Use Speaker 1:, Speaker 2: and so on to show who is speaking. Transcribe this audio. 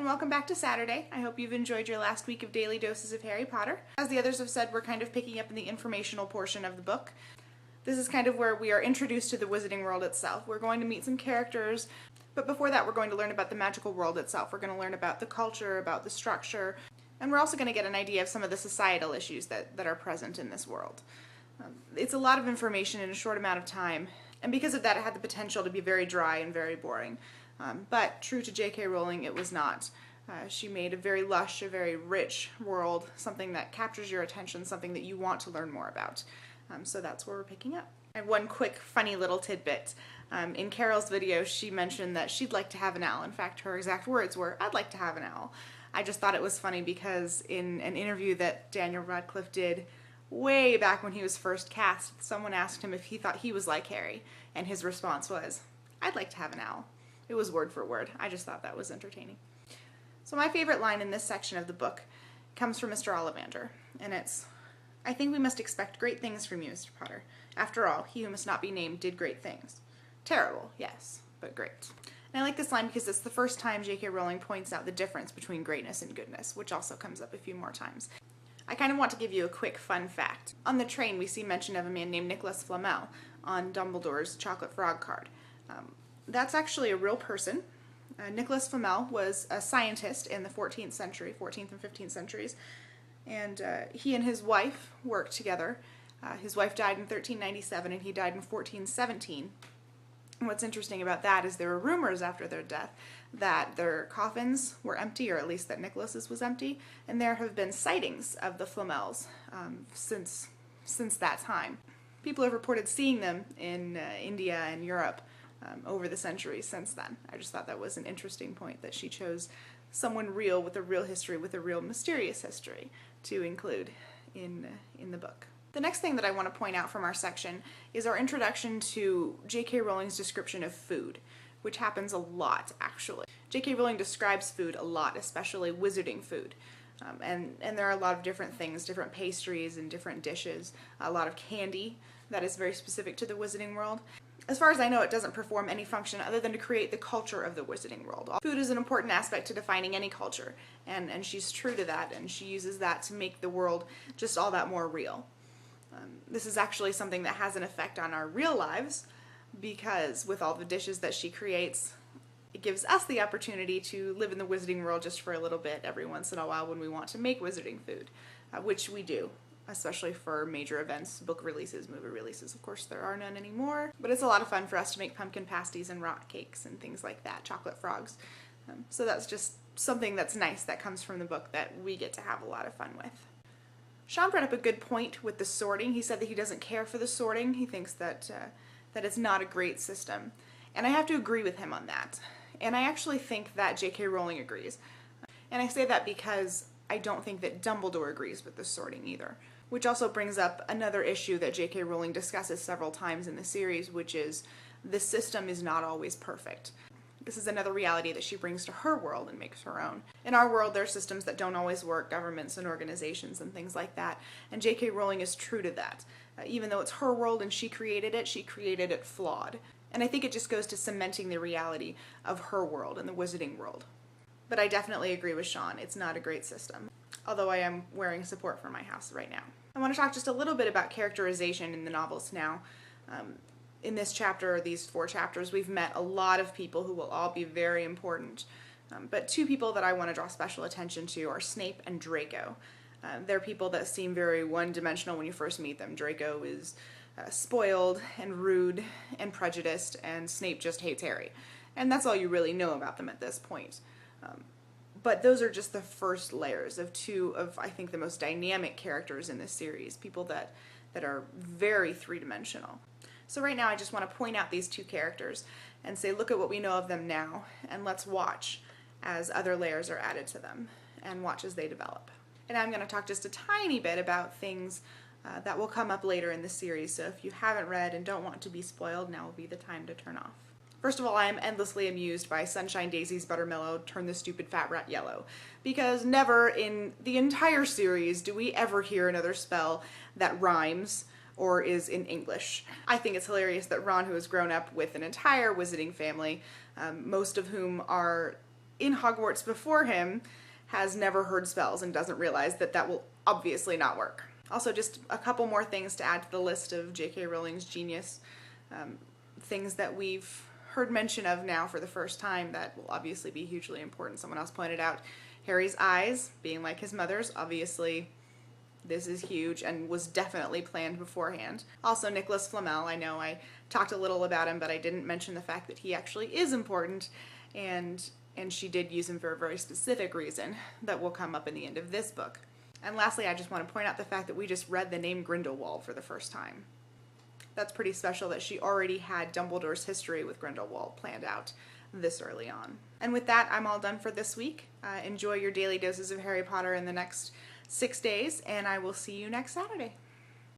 Speaker 1: and welcome back to Saturday. I hope you've enjoyed your last week of daily doses of Harry Potter. As the others have said, we're kind of picking up in the informational portion of the book. This is kind of where we are introduced to the Wizarding World itself. We're going to meet some characters, but before that we're going to learn about the magical world itself. We're going to learn about the culture, about the structure, and we're also going to get an idea of some of the societal issues that are present in this world. It's a lot of information in a short amount of time, and because of that it had the potential to be very dry and very boring. But true to J.K. Rowling, it was not. She made a very lush, a very rich world, something that captures your attention, something that you want to learn more about. So that's where we're picking up. And one quick funny little tidbit. In Carol's video, she mentioned that she'd like to have an owl. In fact, her exact words were, "I'd like to have an owl." I just thought it was funny because in an interview that Daniel Radcliffe did way back when he was first cast, someone asked him if he thought he was like Harry, and his response was, "I'd like to have an owl." It was word for word. I just thought that was entertaining. So my favorite line in this section of the book comes from Mr. Ollivander, and it's, "I think we must expect great things from you, Mr. Potter. After all, he who must not be named did great things. Terrible, yes, but great." And I like this line because it's the first time J.K. Rowling points out the difference between greatness and goodness, which also comes up a few more times. I kind of want to give you a quick fun fact. On the train, we see mention of a man named Nicholas Flamel on Dumbledore's Chocolate Frog card. That's actually a real person. Nicholas Flamel was a scientist in the 14th and 15th centuries, and he and his wife worked together. His wife died in 1397 and he died in 1417. And what's interesting about that is there were rumors after their death that their coffins were empty, or at least that Nicholas's was empty, and there have been sightings of the Flamels since that time. People have reported seeing them in India and Europe over the centuries since then. I just thought that was an interesting point, that she chose someone real with a real history, with a real mysterious history to include in the book. The next thing that I want to point out from our section is our introduction to J.K. Rowling's description of food, which happens a lot, actually. J.K. Rowling describes food a lot, especially wizarding food. And there are a lot of different things, different pastries and different dishes, a lot of candy that is very specific to the Wizarding World. As far as I know, it doesn't perform any function other than to create the culture of the Wizarding World. Food is an important aspect to defining any culture, and she's true to that, and she uses that to make the world just all that more real. This is actually something that has an effect on our real lives, because with all the dishes that she creates, it gives us the opportunity to live in the Wizarding World just for a little bit every once in a while when we want to make wizarding food, which we do. Especially for major events, book releases, movie releases. Of course, there are none anymore, but it's a lot of fun for us to make pumpkin pasties and rock cakes and things like that, chocolate frogs. So that's just something that's nice that comes from the book that we get to have a lot of fun with. Sean brought up a good point with the sorting. He said that he doesn't care for the sorting. He thinks that it's not a great system. And I have to agree with him on that. And I actually think that J.K. Rowling agrees. And I say that because I don't think that Dumbledore agrees with the sorting either. Which also brings up another issue that J.K. Rowling discusses several times in the series, which is the system is not always perfect. This is another reality that she brings to her world and makes her own. In our world, there are systems that don't always work, governments and organizations and things like that, and J.K. Rowling is true to that. Even though it's her world and she created it flawed. And I think it just goes to cementing the reality of her world and the Wizarding World. But I definitely agree with Sean, it's not a great system. Although I am wearing support for my house right now. I want to talk just a little bit about characterization in the novels now. In this chapter, or these 4 chapters, we've met a lot of people who will all be very important. But 2 people that I want to draw special attention to are Snape and Draco. They're people that seem very one-dimensional when you first meet them. Draco is spoiled and rude and prejudiced, and Snape just hates Harry. And that's all you really know about them at this point. But those are just the first layers of 2 of, I think, the most dynamic characters in this series, people that are very three-dimensional. So right now I just want to point out these 2 characters and say, look at what we know of them now, and let's watch as other layers are added to them, and watch as they develop. And I'm going to talk just a tiny bit about things that will come up later in the series, so if you haven't read and don't want to be spoiled, now will be the time to turn off. First of all, I am endlessly amused by Sunshine Daisy's Buttermellow turn the stupid fat rat yellow, because never in the entire series do we ever hear another spell that rhymes or is in English. I think it's hilarious that Ron, who has grown up with an entire wizarding family, most of whom are in Hogwarts before him has never heard spells and doesn't realize that that will obviously not work. Also, just a couple more things to add to the list of J.K. Rowling's genius, things that we've heard mention of now for the first time that will obviously be hugely important. Someone else pointed out Harry's eyes being like his mother's. Obviously, this is huge and was definitely planned beforehand. Also, Nicholas Flamel. I know I talked a little about him, but I didn't mention the fact that he actually is important, and she did use him for a very specific reason that will come up in the end of this book. And lastly, I just want to point out the fact that we just read the name Grindelwald for the first time. That's pretty special that she already had Dumbledore's history with Grindelwald planned out this early on. And with that, I'm all done for this week. Enjoy your daily doses of Harry Potter in the next 6 days, and I will see you next Saturday.